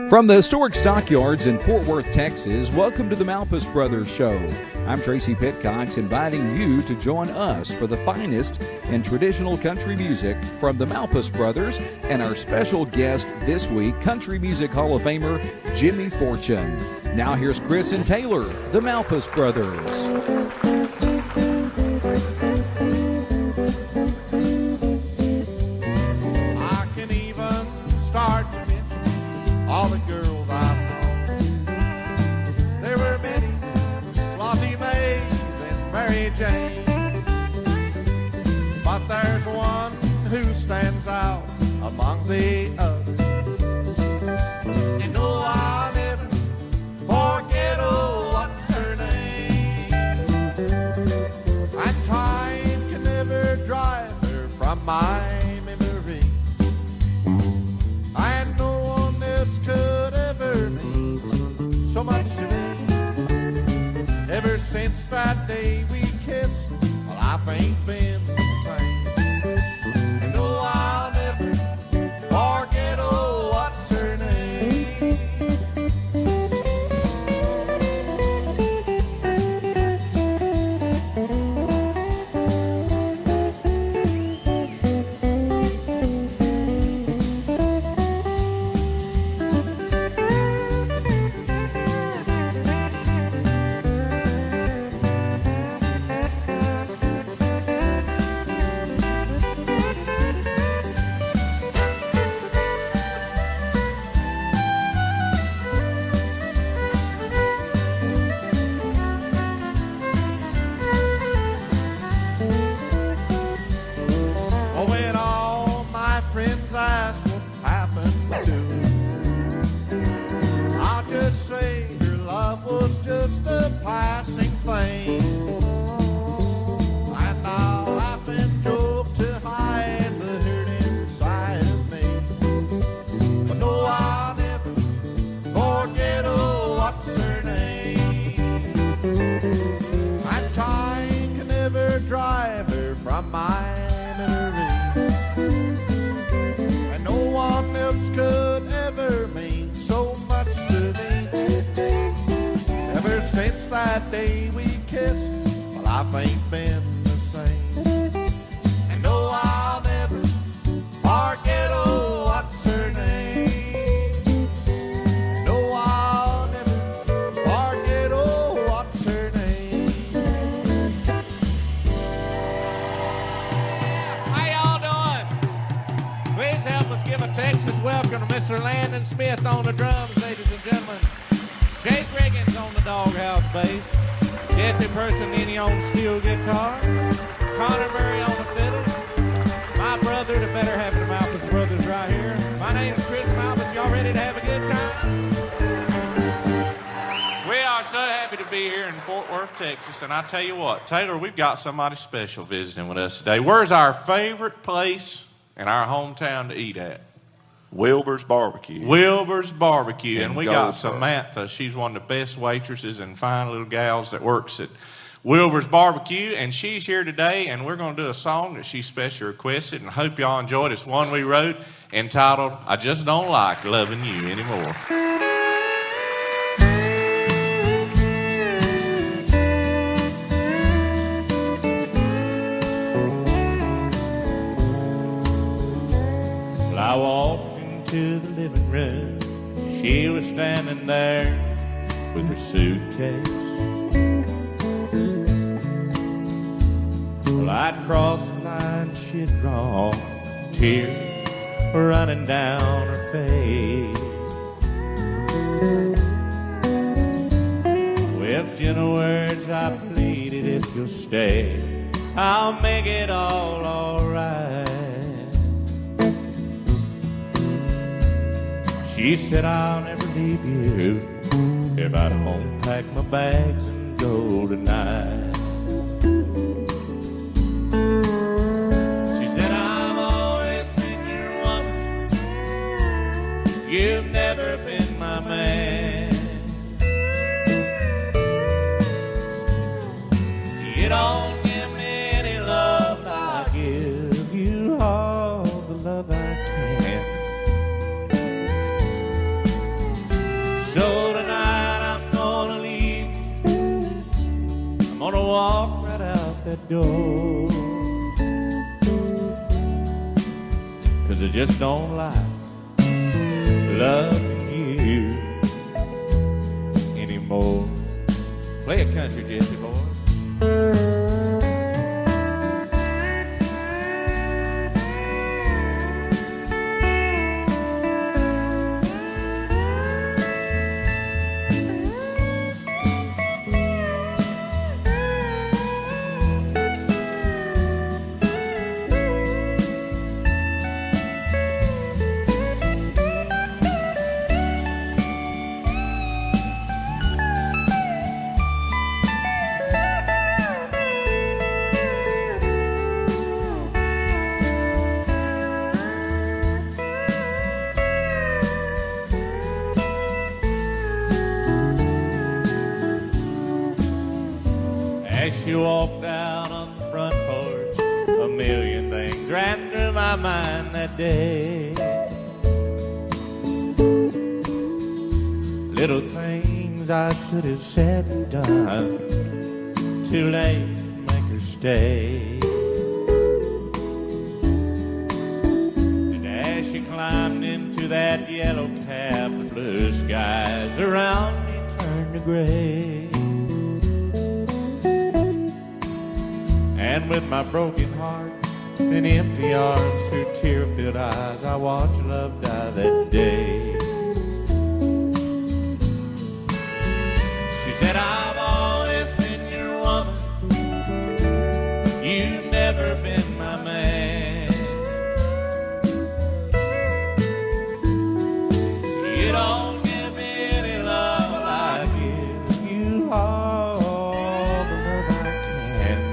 From the historic stockyards in Fort Worth, Texas, welcome to the Malpass Brothers Show. I'm Tracy Pitcox, inviting you to join us for the finest in traditional country music from the Malpass Brothers and our special guest this week, Country Music Hall of Famer Jimmy Fortune. Now here's Chris and Taylor, the Malpass Brothers. I can even start to mention all the girls I've known. There were many, Lottie Mays and Mary Jane, but there's one who stands out among the others. And no, I'll never forget, oh, what's her name. And time can never drive her from my memory. And no one else could ever mean so much to me. Ever since that day we kissed, well, life ain't been the same. And no, I'll never forget, oh, what's her name. When all my friends ask what happened to her, I'll just say her love was just a passing thing. And I'll laugh and joke to hide the hurt inside of me. But no, I'll never forget, oh, what's her name. And time can never drive her from my memory. And no one else could ever mean so much to me. Ever since that day we kissed, well, life ain't been the same. And no, I'll never forget, oh, what's her name. No, I'll never forget, oh, what's her name. How y'all doing? Please help us give a Texas welcome to Mr. Landon Smith on the drums, ladies and gentlemen. Jake Riggins on the doghouse bass. Jesse Personini on steel guitar. Connor Murray on the fiddle. My brother, the better half of the Malpass Brothers right here. My name's Chris Malpass. Y'all ready to have a good time? We are so happy to be here in Fort Worth, Texas. And I tell you what, Taylor, we've got somebody special visiting with us today. Where's our favorite place in our hometown to eat at? Wilbur's Barbecue. Wilbur's Barbecue. And we got Goldsboro. Samantha. She's one of the best waitresses and fine little gals that works at Wilbur's Barbecue. And she's here today, and we're going to do a song that she specially requested. And I hope y'all enjoyed. It's one we wrote entitled, I Just Don't Like Loving You Anymore. Well, I walked into the living room. She was standing there with her suitcase. Well, I'd crossed the line she'd drawn, tears were running down her face. With gentle words I pleaded, if you'll stay, I'll make it all alright. She said, I'll never leave you if I don't pack my bags and go tonight. She said, I've always been your woman. You've never been my man. You don't give me any love, I give you all the love I can. gonna walk right out that door. 'Cause I just don't like loving you anymore. Play a country, Jesse boy. As she walked out on the front porch, a million things ran through my mind that day. Little things I should have said and done, too late to make her stay. And as she climbed into that yellow cab, the blue skies around me turned to gray. And with my broken heart and empty arms, through tear-filled eyes, I watched love die that day. She said, I've always been your woman, you've never been my man. You don't give me any love while I give you all the love I can.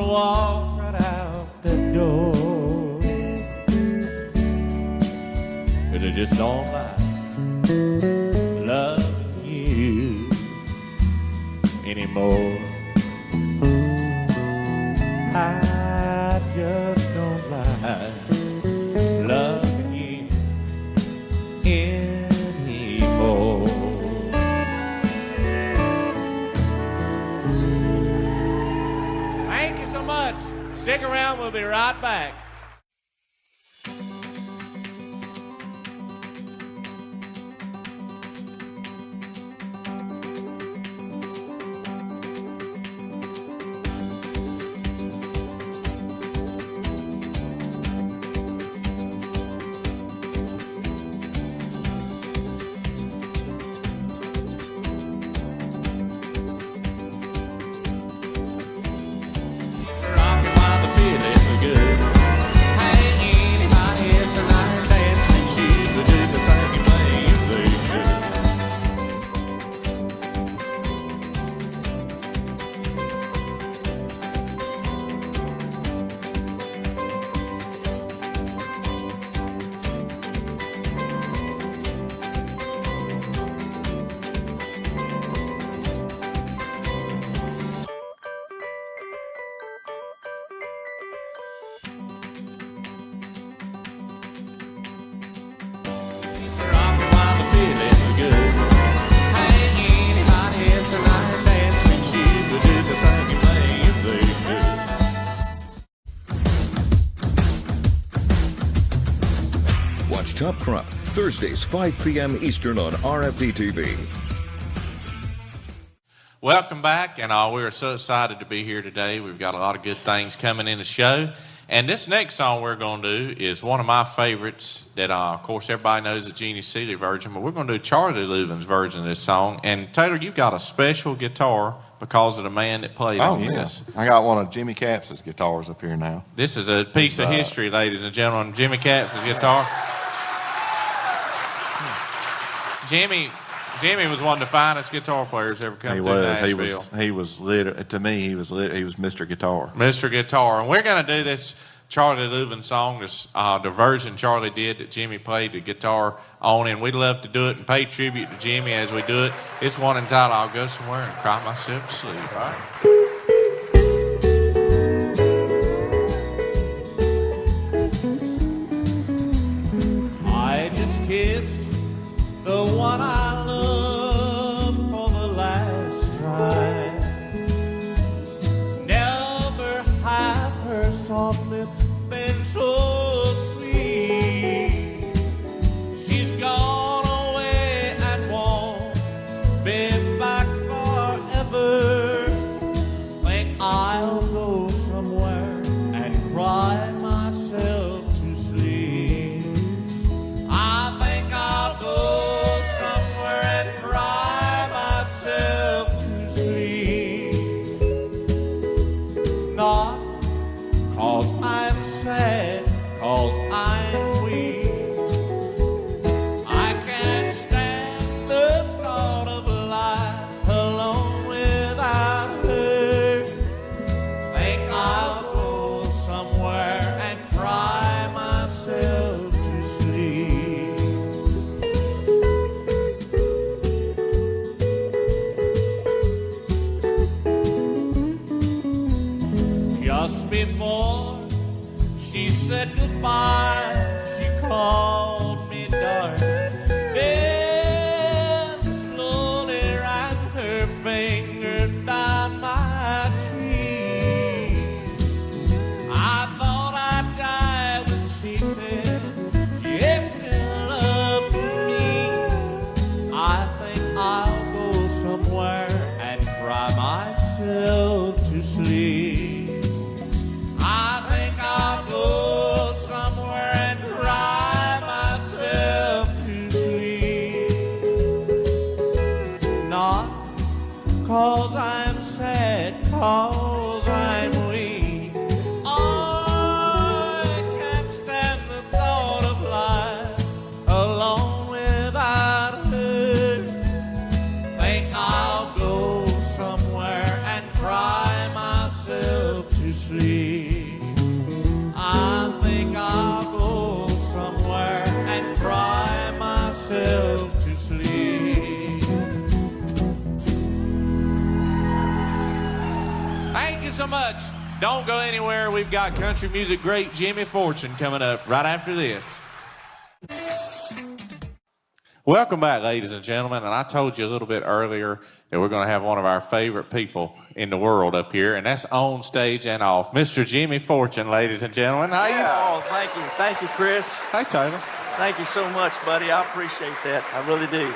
Walk right out the door. 'Cause I just don't like loving you anymore. I just don't like loving you anymore. Thank you so much. Stick around, we'll be right back. Watch Top Crop, Thursdays, 5 p.m. Eastern on RFD TV. Welcome back, and we're so excited to be here today. We've got a lot of good things coming in the show. And this next song we're going to do is one of my favorites that, of course, everybody knows the Jeannie Seeley version, but we're going to do Charlie Louvin's version of this song. And, Taylor, you've got a special guitar because of the man that played on this. I got one of Jimmy Capps' guitars up here now. This is a piece of history, ladies and gentlemen. Jimmy Capps' guitar. Jimmy was one of the finest guitar players ever come through Nashville. He was to me, he was Mr. Guitar. Mr. Guitar. And we're going to do this Charlie Louvin song, this, the version Charlie did that Jimmy played the guitar on, and we'd love to do it and pay tribute to Jimmy as we do it. It's one entitled, I'll Go Somewhere and Cry Myself to Sleep. All right? I just kissed soft lips been so sweet. She's gone away and won't be back forever. Think I'll go somewhere and cry myself to sleep. I think I'll go somewhere and cry myself to sleep. Not 'cause I'm sad, 'cause I'm weak. I can't stand the thought of life alone without her. Think I'll go somewhere and cry myself to sleep. Just before she said goodbye, she called me darling. Then slowly ran her finger down my cheek. I thought I'd die when she said she still loved me. I think I'll go somewhere and cry myself to sleep. I think I'll go somewhere and cry myself to sleep. Not 'cause I'm sad, 'cause I'm weak. I can't stand the thought of life alone without her. Think I'll go somewhere and cry myself to sleep. I think I'll go somewhere and cry myself to sleep. Thank you so much. Don't go anywhere. We've got country music great Jimmy Fortune coming up right after this. Welcome back, ladies and gentlemen. And I told you a little bit earlier that we're going to have one of our favorite people in the world up here, and that's on stage and off, Mr. Jimmy Fortune, ladies and gentlemen. How you? Oh, thank you. Thank you, Chris. Hey, Taylor. Thank you so much, buddy. I appreciate that. I really do.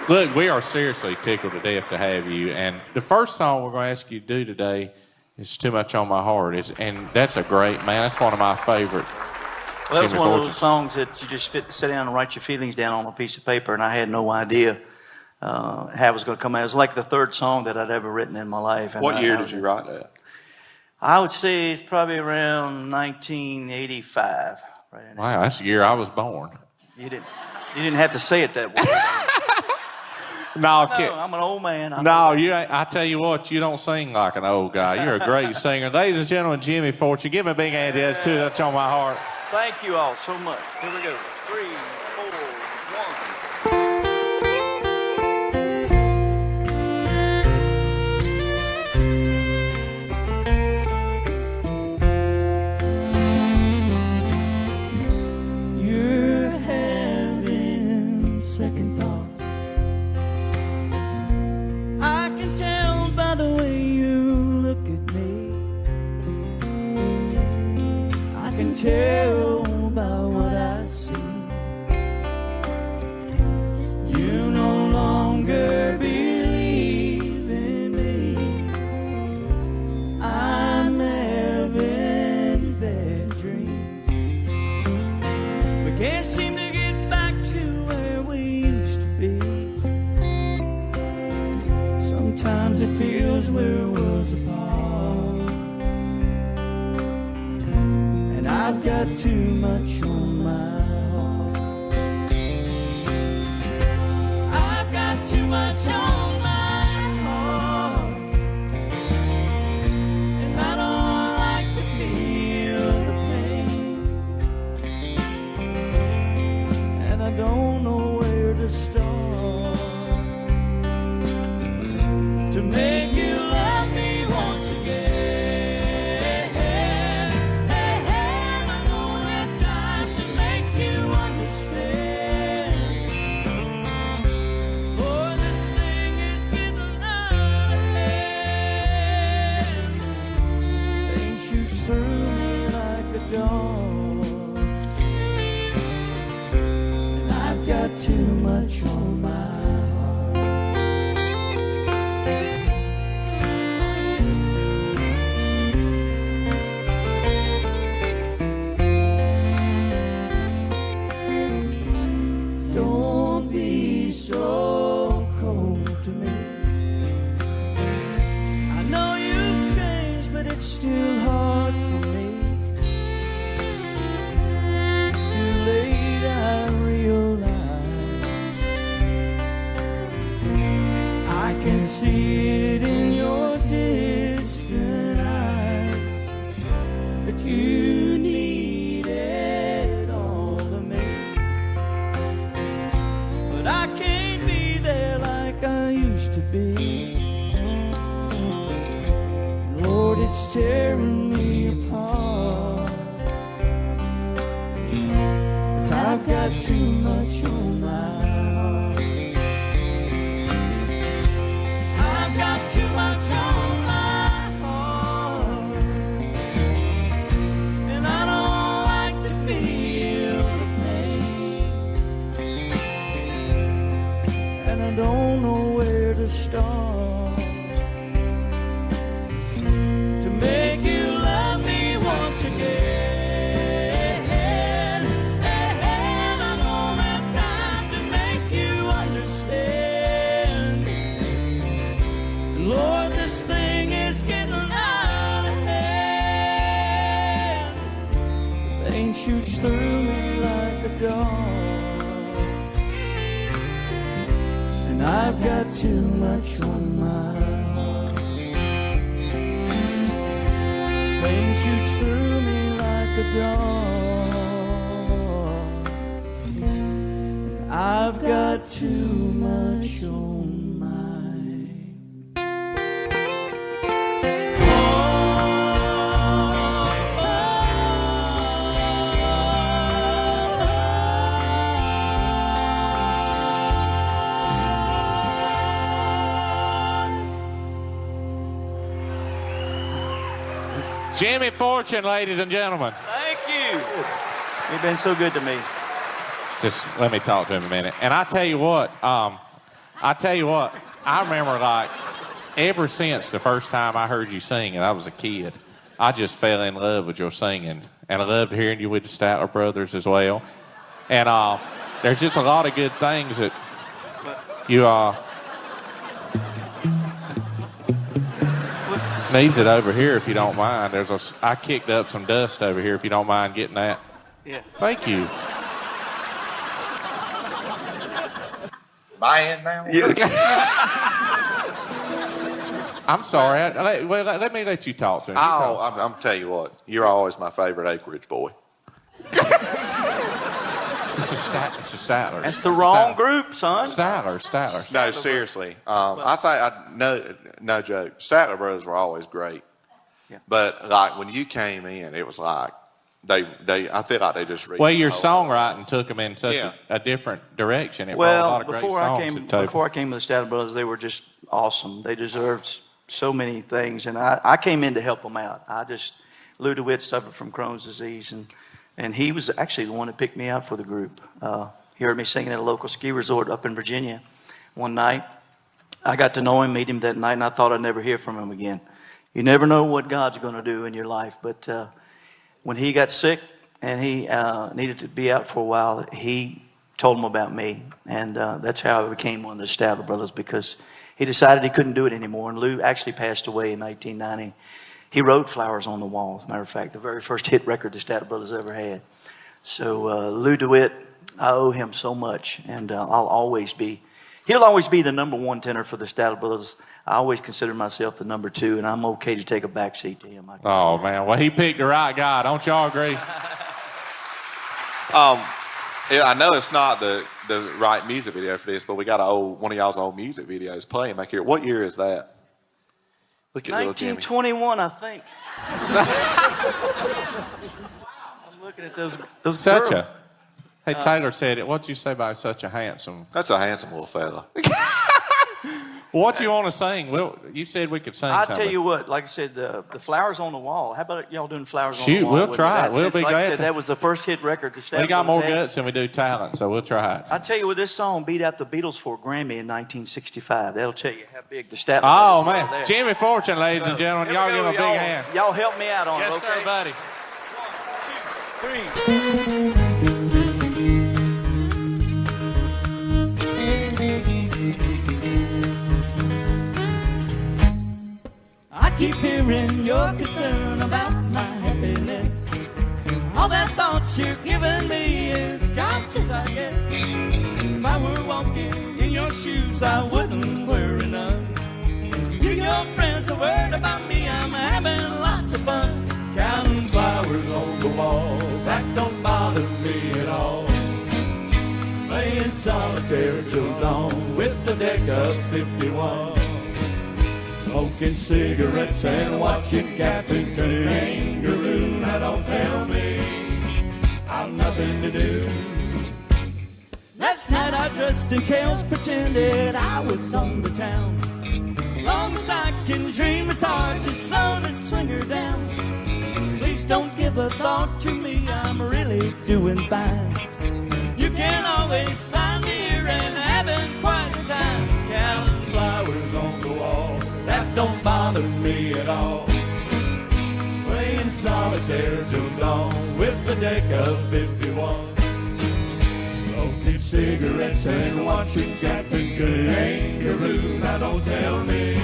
Look, we are seriously tickled to death to have you. And the first song we're going to ask you to do today is Too Much on My Heart. And that's a great, man, that's one of my favorite. Well, that was Jimmy one of Fortune those songs that you just sit down and write your feelings down on a piece of paper, and I had no idea how it was going to come out. It was like the third song that I'd ever written in my life. And What year did you write that? I would say it's probably around 1985. Right in there. Wow, that's the year I was born. You didn't have to say it that way. No, No, I'm an old man. no, you ain't. I tell you what, you don't sing like an old guy. You're a great singer. Ladies and gentlemen, Jimmy Fortune. Give me a big hand. That's too much on my heart. Thank you all so much. Here we go. 3, 4, 1. You're having second thoughts. I can tell by the way you look at me. I can tell by what I see. You no longer believe in me. I'm having bad dreams. We can't seem to get back to where we used to be. Sometimes it feels we're worlds apart, and I've got too much on my heart. I've got too much on my heart, and I don't like to feel the pain, and I don't know where to start to make you love me once again. I don't have time to make you dogs, and I've got too much on my heart. Don't be so cold to me. I know you've changed, but it's still hard for me. It's too late, I realize. I can see it in your distant eyes that you need it all of me. But I can't be there like I used to be. Lord, it's tearing me apart, 'cause I've got too much on my heart. I've got too much on my heart, and I don't like to feel the pain, and I don't know where to start to make you love me once again. And I don't have time to make you understand. Lord, this thing is getting out of hand. Pain shoots through me like a dog, and I've got too much on my heart. Pain shoots through me like a dog, and I've got too much on my Jimmy Fortune, ladies and gentlemen. Thank you. You've been so good to me. Just let me talk to him a minute. And I tell you what, I remember like ever since the first time I heard you sing and I was a kid, I just fell in love with your singing. And I loved hearing you with the Statler Brothers as well. And there's just a lot of good things that you needs it over here if you don't mind. I kicked up some dust over here if you don't mind getting that. Yeah. Thank you. Buying now? I'm sorry. Let me let you talk to him. I'm tell you what. You're always my favorite acreage boy. It's a Statler. That's the wrong group, son. Statler. No, seriously. No joke. Statler Brothers were always great. Yeah. But like when you came in, it was like I feel like they just reached. Well, your songwriting took them in such a different direction. It brought a lot of great songs. Before I came to the Statler Brothers, they were just awesome. They deserved so many things, and I came in to help them out. Lou DeWitt suffered from Crohn's disease, and he was actually the one that picked me out for the group. He heard me singing at a local ski resort up in Virginia one night. I got to know him, meet him that night, and I thought I'd never hear from him again. You never know what God's going to do in your life. But when he got sick and he needed to be out for a while, he told him about me. And that's how I became one of the Statler Brothers, because he decided he couldn't do it anymore. And Lou actually passed away in 1990. He wrote Flowers on the Wall, as a matter of fact, the very first hit record the Statler Brothers ever had. So Lou DeWitt, I owe him so much, and he'll always be the number one tenor for the Statler Brothers. I always consider myself the number two, and I'm okay to take a back seat to him. Oh, man. Well, he picked the right guy. Don't y'all agree? I know it's not the right music video for this, but we got one of y'all's old music videos playing back here. What year is that? Look at 1921, I think. I'm looking at those Such girls. Hey, Taylor said it. What'd you say about such a handsome? That's a handsome little fella. What you want to sing? Well, you said we could sing I'll something. tell you what, like I said, the Flowers on the Wall. How about y'all doing Flowers on Shoot, the Wall? we'll try it. We'll be like glad I said, to. that was the first hit record the Statler We got more Brothers had. guts than we do talent, so we'll try it. I tell you what, this song beat out the Beatles for a Grammy in 1965. That'll tell you how big the Statler Oh, Brothers were man. there. Jimmy Fortune, ladies and gentlemen. Here Y'all we give go, him a big hand. Y'all help me out on Yes, it, okay? sir, buddy. 1, 2, 3. I keep hearing your concern about my happiness. All that thoughts you're giving me is conscience, I guess. If I were walking in your shoes, I wouldn't worry none. You and your friends are worried about me, I'm having lots of fun. Counting flowers on the wall, that don't bother me at all. Playing solitaire till dawn with the deck of 51. Smoking cigarettes and watching Captain Kangaroo. Now don't tell me I've nothing to do. Last night I dressed in tails, pretended I was on the town. Long as I can dream, it's hard to slow the swinger down. So please don't give a thought to me, I'm really doing fine. You can always find me here and having quite a time. Counting flowers on the wall, that don't bother me at all. Playing solitaire till dawn with the deck of 51. Smoking cigarettes and watching Captain Kangaroo. Now don't tell me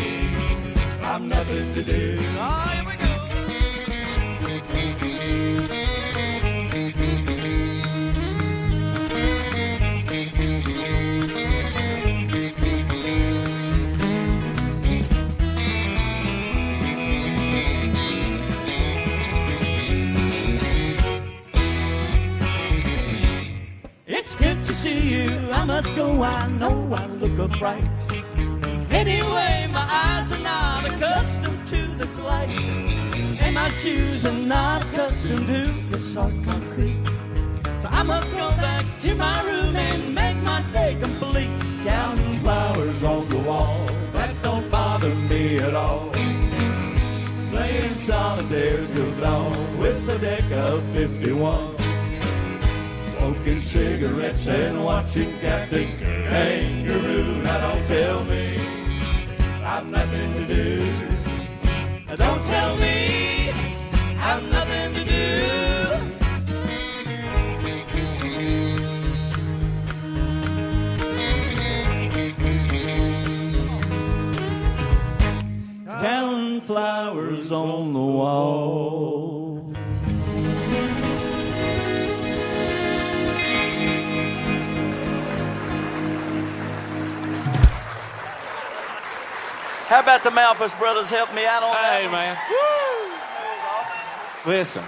I've nothing to do. Oh, here we go. It's good to see you, I must go, I know I look a fright. Anyway, my eyes are not accustomed to this light, and my shoes are not accustomed to this hard concrete. So I must go back to my room and make my day complete. Counting flowers on the wall, that don't bother me at all. Playing solitaire till dawn with the deck of 51. Smoking cigarettes and watching Captain Kangaroo. Now don't tell me I've nothing to do. Don't tell me I've nothing to do. Counting flowers on the wall. How about the Malpass Brothers help me out on that? Hey, man. Listen,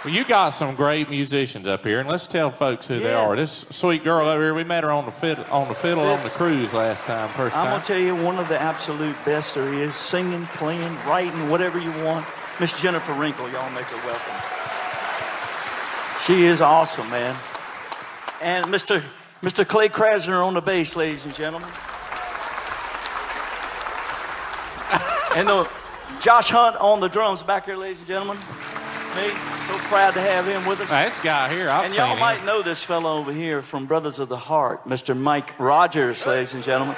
well, you got some great musicians up here, and let's tell folks who they Yeah. are. This sweet girl over here, we met her on the fiddle on the cruise last time, first I'm time. going to tell you, one of the absolute best there is, singing, playing, writing, whatever you want. Miss Jennifer Wrinkle, y'all make her welcome. She is awesome, man. And Mr. Clay Krasner on the bass, ladies and gentlemen. And Josh Hunt on the drums back here, ladies and gentlemen. Me, so proud to have him with us. Now, this guy here, I've And seen y'all him. might know this fellow over here from Brothers of the Heart, Mr. Mike Rogers, ladies and gentlemen.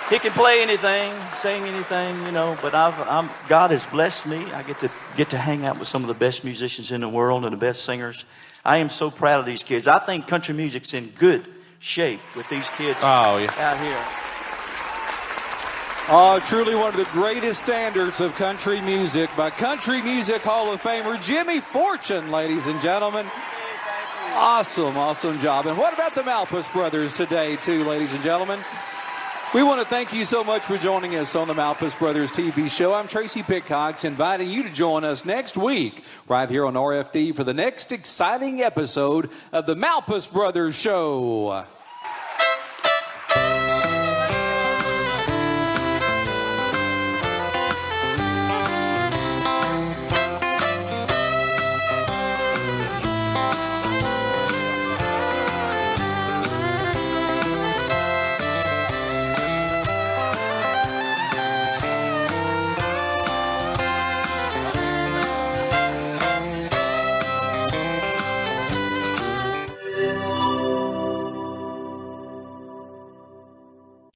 He can play anything, sing anything, you know, but God has blessed me. I get to hang out with some of the best musicians in the world and the best singers. I am so proud of these kids. I think country music's in good shape with these kids Oh, yeah. out here. Oh, truly one of the greatest standards of country music by Country Music Hall of Famer Jimmy Fortune, ladies and gentlemen. Awesome, awesome job. And what about the Malpass Brothers today, too, ladies and gentlemen? We want to thank you so much for joining us on the Malpass Brothers TV show. I'm Tracy Pitcox, inviting you to join us next week right here on RFD for the next exciting episode of the Malpass Brothers show.